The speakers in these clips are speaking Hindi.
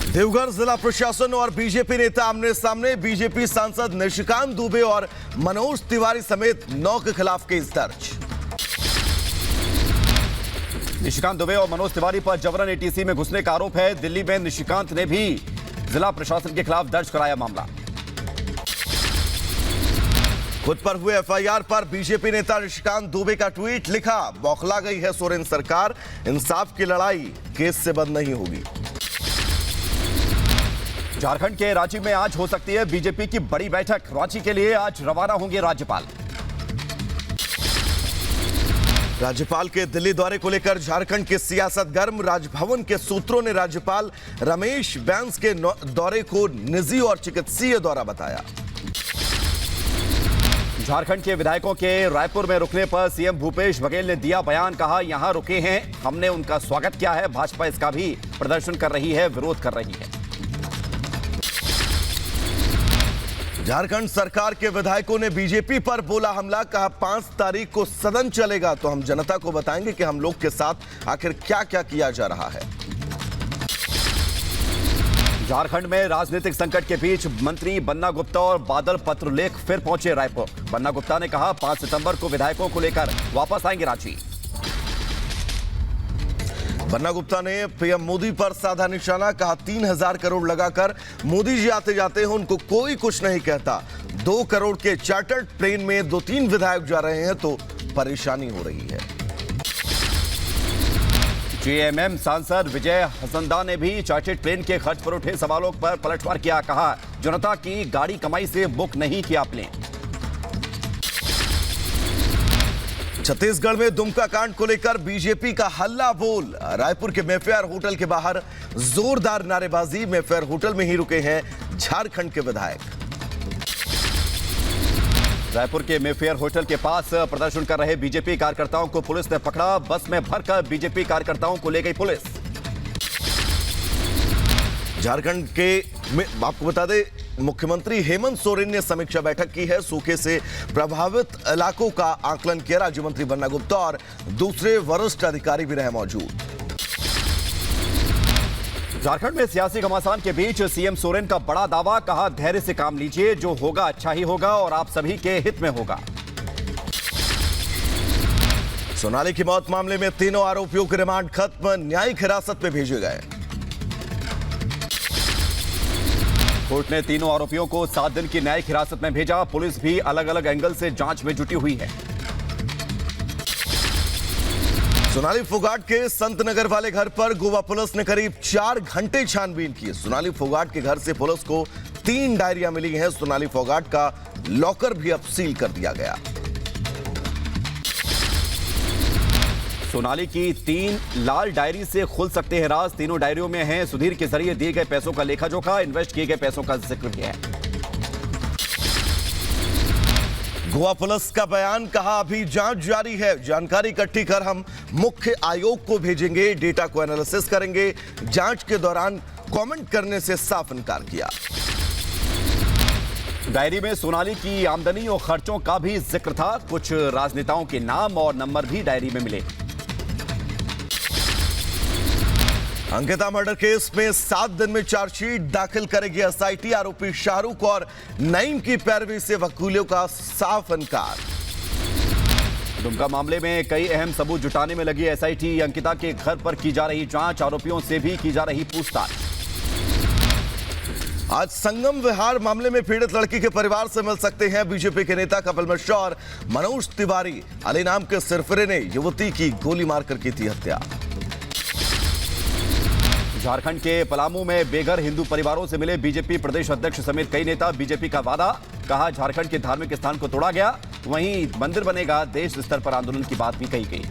देवघर जिला प्रशासन और बीजेपी नेता आमने सामने। बीजेपी सांसद निशिकांत दुबे और मनोज तिवारी समेत 9 के खिलाफ केस दर्ज। निशिकांत दुबे और मनोज तिवारी पर जबरन एटीसी में घुसने का आरोप है। दिल्ली में निशिकांत ने भी जिला प्रशासन के खिलाफ दर्ज कराया मामला। खुद पर हुए एफआईआर पर बीजेपी नेता निशिकांत दुबे का ट्वीट लिखा, बौखला गई है सोरेन सरकार, इंसाफ की लड़ाई केस से बंद नहीं होगी। झारखंड के रांची में आज हो सकती है बीजेपी की बड़ी बैठक। रांची के लिए आज रवाना होंगे राज्यपाल। राज्यपाल के दिल्ली दौरे को लेकर झारखंड की सियासत गर्म। राजभवन के सूत्रों ने राज्यपाल रमेश बैस के दौरे को निजी और चिकित्सीय दौरा बताया। झारखंड के विधायकों के रायपुर में रुकने पर सीएम भूपेश बघेल ने दिया बयान, कहा यहां रुके हैं, हमने उनका स्वागत किया है। भाजपा इसका भी प्रदर्शन कर रही है, विरोध कर रही है। झारखंड सरकार के विधायकों ने बीजेपी पर बोला हमला, कहा 5 तारीख को सदन चलेगा तो हम जनता को बताएंगे कि हम लोग के साथ आखिर क्या क्या किया जा रहा है। झारखंड में राजनीतिक संकट के बीच मंत्री बन्ना गुप्ता और बादल पत्रलेख फिर पहुंचे रायपुर। बन्ना गुप्ता ने कहा 5 सितंबर को विधायकों को लेकर वापस आएंगे रांची। बन्ना गुप्ता ने पीएम मोदी पर साधा निशाना, कहा 3000 करोड़ लगाकर मोदी जी आते जाते हैं, उनको कोई कुछ नहीं कहता। 2 करोड़ के चार्टर्ड प्लेन में 2-3 विधायक जा रहे हैं तो परेशानी हो रही है। जेएमएम सांसद विजय हसनदा ने भी चार्टर्ड प्लेन के खर्च पर उठे सवालों पर पलटवार किया, कहा जनता की गाड़ी कमाई से बुक नहीं किया प्लेन। छत्तीसगढ़ में दुमका कांड को लेकर बीजेपी का हल्ला बोल। रायपुर के मेफेयर होटल के बाहर जोरदार नारेबाजी। मेफेयर होटल में ही रुके हैं झारखंड के विधायक। रायपुर के मेफेयर होटल के पास प्रदर्शन कर रहे बीजेपी कार्यकर्ताओं को पुलिस ने पकड़ा। बस में भरकर बीजेपी कार्यकर्ताओं को ले गई पुलिस। झारखंड के आपको बता दें, मुख्यमंत्री हेमंत सोरेन ने समीक्षा बैठक की है। सूखे से प्रभावित इलाकों का आकलन किया। राज्य मंत्री बन्ना गुप्ता और दूसरे वरिष्ठ अधिकारी भी रहे मौजूद। झारखंड में सियासी घमासान के बीच सीएम सोरेन का बड़ा दावा, कहा धैर्य से काम लीजिए, जो होगा अच्छा ही होगा और आप सभी के हित में होगा। सोनाली की मौत मामले में तीनों आरोपियों की रिमांड खत्म, न्यायिक हिरासत में भेजे गए। कोर्ट ने तीनों आरोपियों को 7 दिन की न्यायिक हिरासत में भेजा। पुलिस भी अलग अलग एंगल से जांच में जुटी हुई है। सोनाली फोगाट के संत नगर वाले घर पर गोवा पुलिस ने करीब 4 घंटे छानबीन की। सोनाली फोगाट के घर से पुलिस को 3 डायरियां मिली हैं। सोनाली फोगाट का लॉकर भी अब सील कर दिया गया। सोनाली की 3 लाल डायरी से खुल सकते हैं राज। तीनों डायरियों में हैं सुधीर के जरिए दिए गए पैसों का लेखा जोखा, इन्वेस्ट किए गए पैसों का जिक्र भी है। गोवा पुलिस का बयान, कहा अभी जांच जारी है, जानकारी इकट्ठी कर हम मुख्य आयोग को भेजेंगे, डेटा को एनालिसिस करेंगे। जांच के दौरान कमेंट करने से साफ इनकार किया। डायरी में सोनाली की आमदनी और खर्चों का भी जिक्र था। कुछ राजनेताओं के नाम और नंबर भी डायरी में मिले। अंकिता मर्डर केस में 7 दिन में चार्जशीट दाखिल करेगी एसआईटी। आरोपी शाहरुख और नईम की पैरवी से वकीलों का साफ इनकार। दुमका मामले में कई अहम सबूत जुटाने में लगी एसआईटी। अंकिता के घर पर की जा रही जांच, आरोपियों से भी की जा रही पूछताछ। आज संगम विहार मामले में पीड़ित लड़की के परिवार से मिल सकते हैं बीजेपी के नेता कपिल मिश्रा और मनोज तिवारी। अली नाम के सिरफिरे ने युवती की गोली मारकर की थी हत्या। झारखंड के पलामू में बेघर हिंदू परिवारों से मिले बीजेपी प्रदेश अध्यक्ष समेत कई नेता। बीजेपी का वादा, कहा झारखंड के धार्मिक स्थान को तोड़ा गया, वहीं मंदिर बनेगा, देश स्तर पर आंदोलन की बात भी कही गई।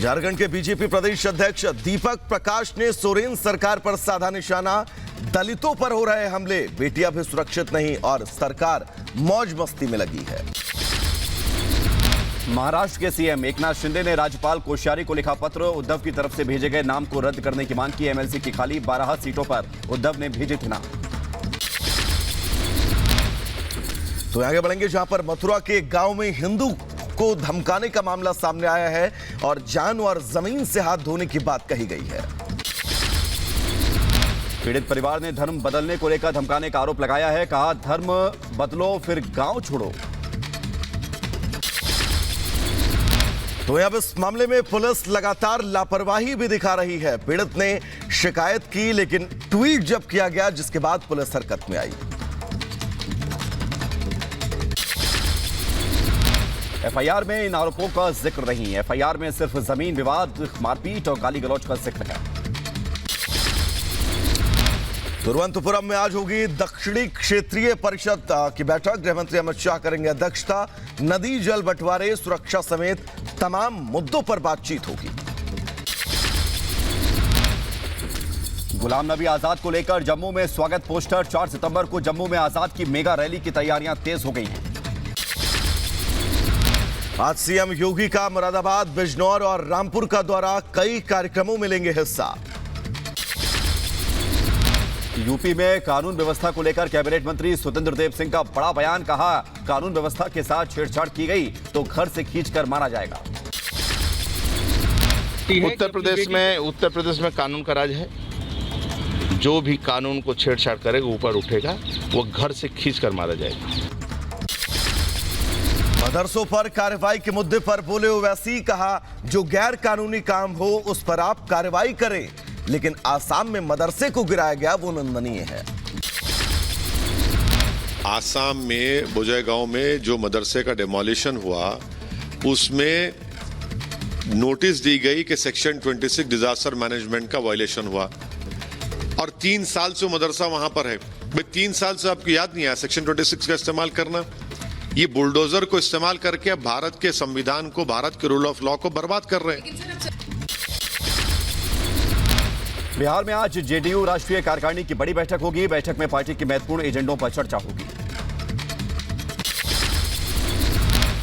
झारखंड के बीजेपी प्रदेश अध्यक्ष दीपक प्रकाश ने सोरेन सरकार पर साधा निशाना। दलितों पर हो रहे हमले, बेटियां भी सुरक्षित नहीं और सरकार मौज मस्ती में लगी है। महाराष्ट्र के सीएम एकनाथ शिंदे ने राज्यपाल कोश्यारी को लिखा पत्र। उद्धव की तरफ से भेजे गए नाम को रद्द करने की मांग की। एमएलसी की खाली 12 सीटों पर उद्धव ने भेजे थे नाम। तो आगे बढ़ेंगे, जहां पर मथुरा के गांव में हिंदू को धमकाने का मामला सामने आया है और जान और जमीन से हाथ धोने की बात कही गई है। पीड़ित परिवार ने धर्म बदलने को लेकर धमकाने का आरोप लगाया है। कहा, धर्म बदलो फिर गांव छोड़ो। तो अब इस मामले में पुलिस लगातार लापरवाही भी दिखा रही है। पीड़ित ने शिकायत की, लेकिन ट्वीट जब किया गया, जिसके बाद पुलिस हरकत में आई। एफआईआर में इन आरोपों का जिक्र नहीं। एफआईआर में सिर्फ जमीन विवाद, मारपीट और गाली गलौज का जिक्र है। तिरुवनंतपुरम में आज होगी दक्षिणी क्षेत्रीय परिषद की बैठक। गृह मंत्री अमित शाह करेंगे अध्यक्षता। नदी जल बंटवारे, सुरक्षा समेत तमाम मुद्दों पर बातचीत होगी। गुलाम नबी आजाद को लेकर जम्मू में स्वागत पोस्टर। 4 सितंबर को जम्मू में आजाद की मेगा रैली की तैयारियां तेज हो गई हैं। आज सीएम योगी का मुरादाबाद, बिजनौर और रामपुर का दौरा। कई कार्यक्रमों में लेंगे हिस्सा। यूपी में कानून व्यवस्था को लेकर कैबिनेट मंत्री स्वतंत्र देव सिंह का बड़ा बयान। कहा, कानून व्यवस्था के साथ छेड़छाड़ की गई तो घर से खींचकर मारा जाएगा। उत्तर प्रदेश में कानून का राज है। जो भी कानून को छेड़छाड़ करेगा ऊपर उठेगा, वो घर से खींचकर मारा जाएगा। मदरसों पर कार्रवाई के मुद्दे पर बोले ओवैसी। कहा, जो गैर कानूनी काम हो उस पर आप कार्रवाई करें, लेकिन आसाम में मदरसे को गिराया गया वो निंदनीय है। आसाम में बोजाई में जो मदरसे का डिमोलिशन हुआ, उसमें नोटिस दी गई कि सेक्शन 26 डिजास्टर मैनेजमेंट का वायलेशन हुआ और 3 साल से मदरसा वहां पर है। 3 साल से आपको याद नहीं आया सेक्शन 26 का इस्तेमाल करना। ये बुलडोजर को इस्तेमाल करके भारत के संविधान को, भारत के रूल ऑफ लॉ को बर्बाद कर रहे हैं। बिहार में आज जेडीयू राष्ट्रीय कार्यकारिणी की बड़ी बैठक होगी। बैठक में पार्टी के महत्वपूर्ण एजेंडों पर चर्चा होगी।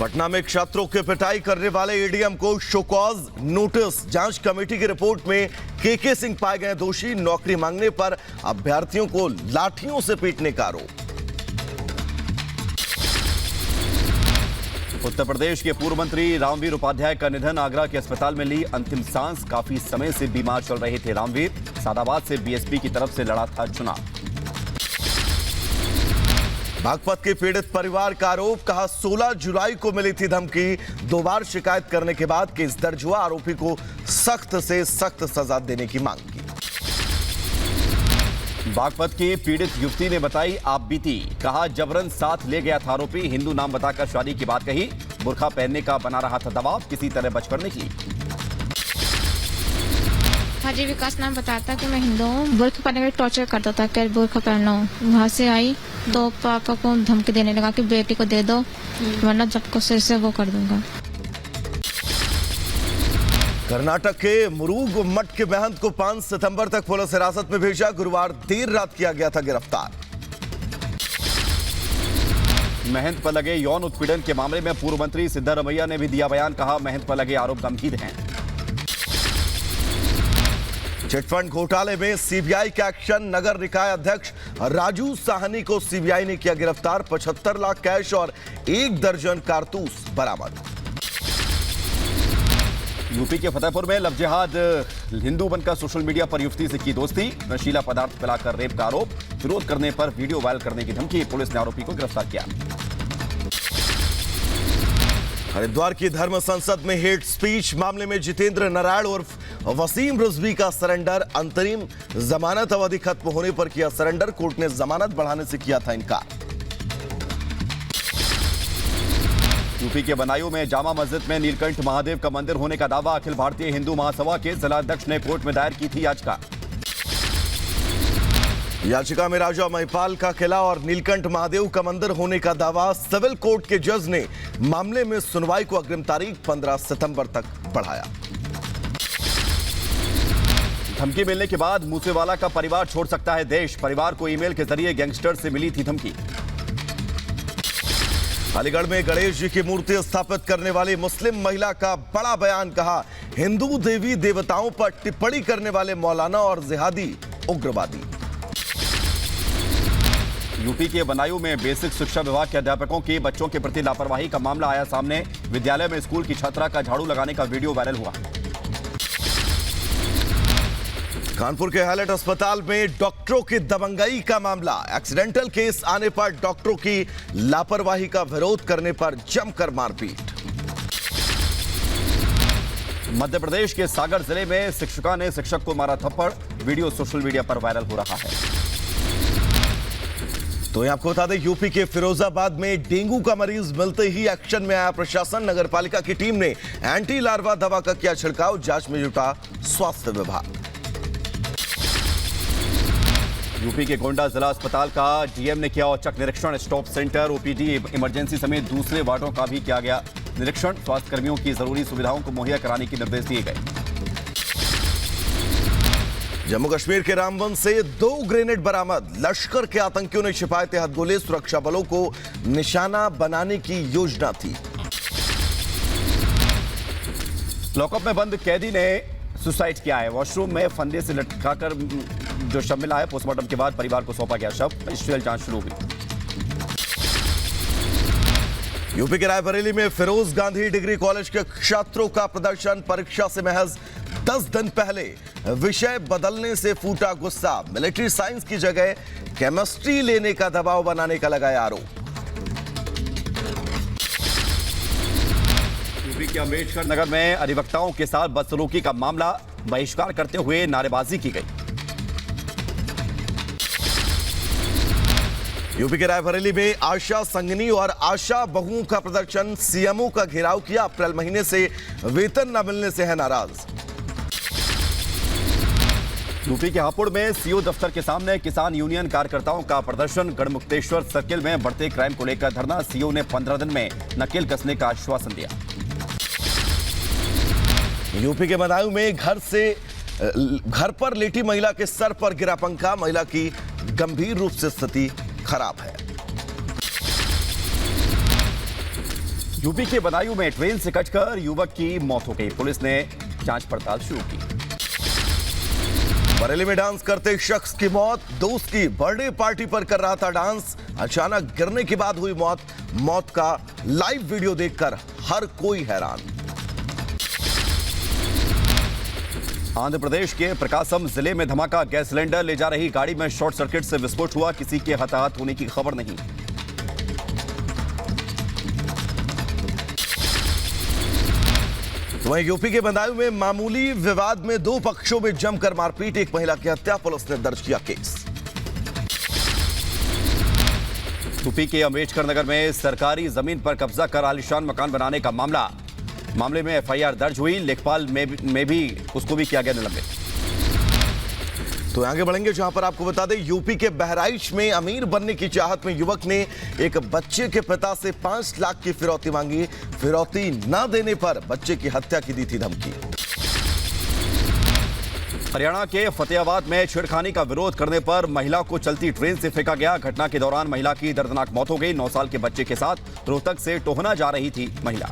पटना में छात्रों की पिटाई करने वाले एडीएम को शोकॉज नोटिस। जांच कमेटी की रिपोर्ट में केके सिंह पाए गए दोषी। नौकरी मांगने पर अभ्यर्थियों को लाठियों से पीटने का आरोप। उत्तर प्रदेश के पूर्व मंत्री रामवीर उपाध्याय का निधन। आगरा के अस्पताल में ली अंतिम सांस। काफी समय से बीमार चल रहे थे रामवीर। सादाबाद से बीएसपी की तरफ से लड़ा था चुनाव। बागपत के पीड़ित परिवार का आरोप। कहा, 16 जुलाई को मिली थी धमकी। 2 बार शिकायत करने के बाद केस दर्ज हुआ। आरोपी को सख्त से सख्त सजा देने की मांग की। बागपत की पीड़ित युवती ने बताई आप बीती। कहा, जबरन साथ ले गया था आरोपी। हिंदू नाम बताकर शादी की बात कही। बुर्खा पहनने का बना रहा था दबाव। किसी तरह बच कर निकली। हाजी विकास नाम बताता कि मैं हिंदू हूँ। बुर्खा पहनने का टॉर्चर करता था कि बुर्खा पहनना हूँ। वहाँ से आई तो पापा को धमकी देने लगा कि बेटी को दे दो, वरना जब सिर से वो कर दूंगा। कर्नाटक के मुरुग मठ के महंत को 5 सितंबर तक पुलिस हिरासत में भेजा। गुरुवार देर रात किया गया था गिरफ्तार। महंत पर लगे यौन उत्पीड़न के मामले में पूर्व मंत्री सिद्धारमैया ने भी दिया बयान। कहा, महंत पर लगे आरोप गंभीर हैं। चिटफंड घोटाले में सीबीआई का एक्शन। नगर निकाय अध्यक्ष राजू साहनी को सीबीआई ने किया गिरफ्तार। 75 लाख कैश और 1 दर्जन कारतूस बरामद। यूपी के फतेहपुर में लव जिहाद। हिंदू बनकर सोशल मीडिया पर युवती से की दोस्ती। नशीला पदार्थ पिलाकर रेप का आरोप। विरोध करने पर वीडियो वायरल करने की धमकी। पुलिस ने आरोपी को गिरफ्तार किया। हरिद्वार की धर्म संसद में हेट स्पीच मामले में जितेंद्र नारायण उर्फ वसीम रिजवी का सरेंडर। अंतरिम जमानत अवधि खत्म होने पर किया सरेंडर। कोर्ट ने जमानत बढ़ाने से किया था इनकार। यूपी के बदायूं में जामा मस्जिद में नीलकंठ महादेव का मंदिर होने का दावा। अखिल भारतीय हिंदू महासभा के जिलाध्यक्ष ने कोर्ट में दायर की थी याचिका। याचिका में राजा महिपाल का किला और नीलकंठ महादेव का मंदिर होने का दावा। सिविल कोर्ट के जज ने मामले में सुनवाई को अग्रिम तारीख 15 सितंबर तक बढ़ाया। धमकी मिलने के बाद मूसेवाला का परिवार छोड़ सकता है देश। परिवार को ईमेल के जरिए गैंगस्टर से मिली थी धमकी। अलीगढ़ में गणेश जी की मूर्ति स्थापित करने वाली मुस्लिम महिला का बड़ा बयान। कहा, हिंदू देवी देवताओं पर टिप्पणी करने वाले मौलाना और जिहादी उग्रवादी। यूपी के बदायूं में बेसिक शिक्षा विभाग के अध्यापकों की बच्चों के प्रति लापरवाही का मामला आया सामने। विद्यालय में स्कूल की छात्रा का झाड़ू लगाने का वीडियो वायरल हुआ। कानपुर के हाईलाइट अस्पताल में डॉक्टरों की दबंगई का मामला। एक्सीडेंटल केस आने पर डॉक्टरों की लापरवाही का विरोध करने पर जमकर मारपीट। मध्य प्रदेश के सागर जिले में शिक्षिका ने शिक्षक को मारा थप्पड़। वीडियो सोशल मीडिया पर वायरल हो रहा है। तो ये आपको बता दें, यूपी के फिरोजाबाद में डेंगू का मरीज मिलते ही एक्शन में आया प्रशासन। नगरपालिका की टीम ने एंटी लार्वा दवा का किया छिड़काव। जांच में जुटा स्वास्थ्य विभाग। यूपी के गोंडा जिला अस्पताल का डीएम ने किया औचक निरीक्षण। स्टॉप सेंटर, ओपीडी, इमरजेंसी समेत दूसरे वार्डों का भी किया गया निरीक्षण। स्वास्थ्य कर्मियों की जरूरी सुविधाओं को मुहैया कराने के निर्देश दिए गए। जम्मू कश्मीर के रामबन से 2 ग्रेनेड बरामद। लश्कर के आतंकियों ने छिपाए थे हथगोले। सुरक्षा बलों को निशाना बनाने की योजना थी। लॉकअप में बंद कैदी ने सुसाइड किया है। वॉशरूम में फंदे से लटकाकर जो शव मिला है। पोस्टमार्टम के बाद परिवार को सौंपा गया शव। इंडस्ट्रियल जांच शुरू हुई। यूपी के रायबरेली में फिरोज गांधी डिग्री कॉलेज के छात्रों का प्रदर्शन। परीक्षा से महज 10 दिन पहले विषय बदलने से फूटा गुस्सा। मिलिट्री साइंस की जगह केमिस्ट्री लेने का दबाव बनाने का लगाया आरोप। यूपी के अम्बेडकर नगर में अधिवक्ताओं के साथ बदसलूकी का मामला। बहिष्कार करते हुए नारेबाजी की गई। यूपी के रायबरेली में आशा संगनी और आशा बहुओं का प्रदर्शन। सीएमओ का घेराव किया। अप्रैल महीने से वेतन न मिलने से है नाराज। यूपी के हापुड़ में सीओ दफ्तर के सामने किसान यूनियन कार्यकर्ताओं का प्रदर्शन। गढ़मुक्तेश्वर सर्किल में बढ़ते क्राइम को लेकर धरना। सीओ ने 15 दिन में नकेल कसने का आश्वासन दिया। यूपी के बदायूं में घर पर लेटी महिला के सर पर गिरा पंखा। महिला की गंभीर रूप से स्थिति खराब है। यूपी के बदायूं में ट्रेन से कटकर युवक की मौत हो गई। पुलिस ने जांच पड़ताल शुरू की। बरेली में डांस करते शख्स की मौत। दोस्त की बर्थडे पार्टी पर कर रहा था डांस। अचानक गिरने के बाद हुई मौत। मौत का लाइव वीडियो देखकर हर कोई हैरान। आंध्र प्रदेश के प्रकाशम जिले में धमाका। गैस सिलेंडर ले जा रही गाड़ी में शॉर्ट सर्किट से विस्फोट हुआ। किसी के हताहत होने की खबर नहीं। वहीं यूपी के बदायूं में मामूली विवाद में 2 पक्षों में जमकर मारपीट। एक महिला की हत्या। पुलिस ने दर्ज किया केस। यूपी के अम्बेडकर नगर में सरकारी जमीन पर कब्जा कर आलीशान मकान बनाने का मामले में एफआईआर दर्ज हुई। लेखपाल में भी उसको भी किया गया निलंबित। तो आगे बढ़ेंगे, जहां पर आपको बता दें, यूपी के बहराइच में अमीर बनने की चाहत में युवक ने एक बच्चे के पिता से 5 लाख की फिरौती मांगी। फिरौती न देने पर बच्चे की हत्या की दी थी धमकी। हरियाणा के फतेहाबाद में छेड़खानी का विरोध करने पर महिला को चलती ट्रेन से फेंका गया। घटना के दौरान महिला की दर्दनाक मौत हो गई। 9 साल के बच्चे के साथ रोहतक से टोहना जा रही थी महिला।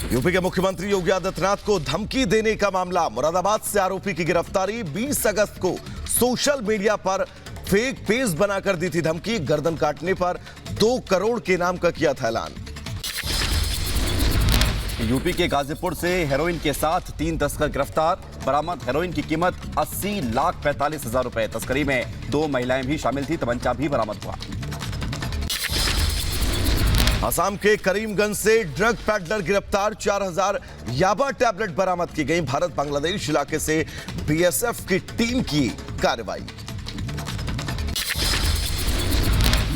यूपी के मुख्यमंत्री योगी आदित्यनाथ को धमकी देने का मामला। मुरादाबाद से आरोपी की गिरफ्तारी। 20 अगस्त को सोशल मीडिया पर फेक पेज बनाकर दी थी धमकी। गर्दन काटने पर 2 करोड़ के नाम का किया था ऐलान। यूपी के गाजीपुर से हेरोइन के साथ 3 तस्कर गिरफ्तार। बरामद हेरोइन की कीमत 80,45,000 रुपए। तस्करी में 2 महिलाएं भी शामिल थी। तमंचा भी बरामद हुआ। असम के करीमगंज से ड्रग पैडलर गिरफ्तार। 4000 याबा टैबलेट बरामद की गई। भारत बांग्लादेश इलाके से बीएसएफ की टीम की कार्रवाई।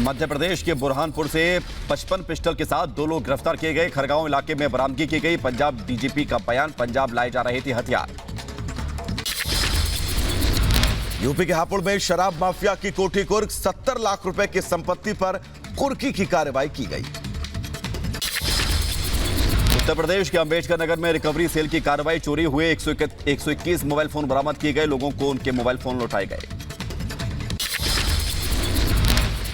मध्य प्रदेश के बुरहानपुर से 55 पिस्टल के साथ 2 लोग गिरफ्तार किए गए। खरगांव इलाके में बरामदगी की गई। पंजाब डीजीपी का बयान। पंजाब लाए जा रहे थे हथियार। यूपी के हापुड़ में शराब माफिया की कोठी कुर्क। 70 लाख रुपए की संपत्ति पर कुर्की की कार्रवाई की गई। उत्तर प्रदेश के अम्बेडकर नगर में रिकवरी सेल की कार्रवाई। चोरी हुए 121 मोबाइल फोन बरामद किए गए। लोगों को उनके मोबाइल फोन लौटाए गए।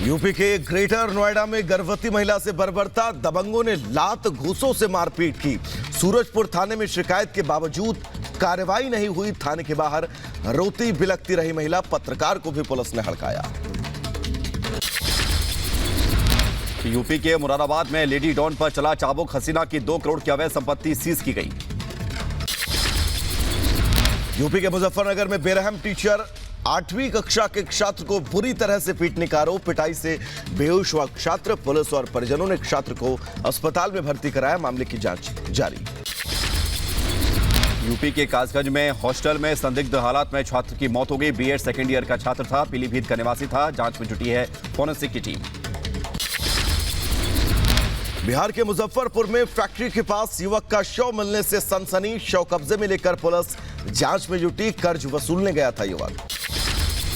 यूपी के ग्रेटर नोएडा में गर्भवती महिला से बर्बरता। दबंगों ने लात घूसों से मारपीट की। सूरजपुर थाने में शिकायत के बावजूद कार्रवाई नहीं हुई। थाने के बाहर रोती बिलखती रही महिला। पत्रकार को भी पुलिस ने हड़काया। यूपी के मुरादाबाद में लेडी डॉन पर चला चाबुक। हसीना की 2 करोड़ की अवैध संपत्ति सीज की गई। यूपी के मुजफ्फरनगर में बेरहम टीचर 8वीं कक्षा के छात्र को बुरी तरह से पीटने का आरोप। पिटाई से बेहोश हुआ छात्र। पुलिस और परिजनों ने छात्र को अस्पताल में भर्ती कराया। मामले की जांच जारी। यूपी के कासगंज में हॉस्टल में संदिग्ध हालात में छात्र की मौत हो गई। बीएड सेकेंड ईयर का छात्र था, पीलीभीत का निवासी था। जांच में जुटी है फोरेंसिक की टीम। बिहार के मुजफ्फरपुर में फैक्ट्री के पास युवक का शव मिलने से सनसनी। शव कब्जे में लेकर पुलिस जांच में जुटी। कर्ज वसूलने गया था युवक।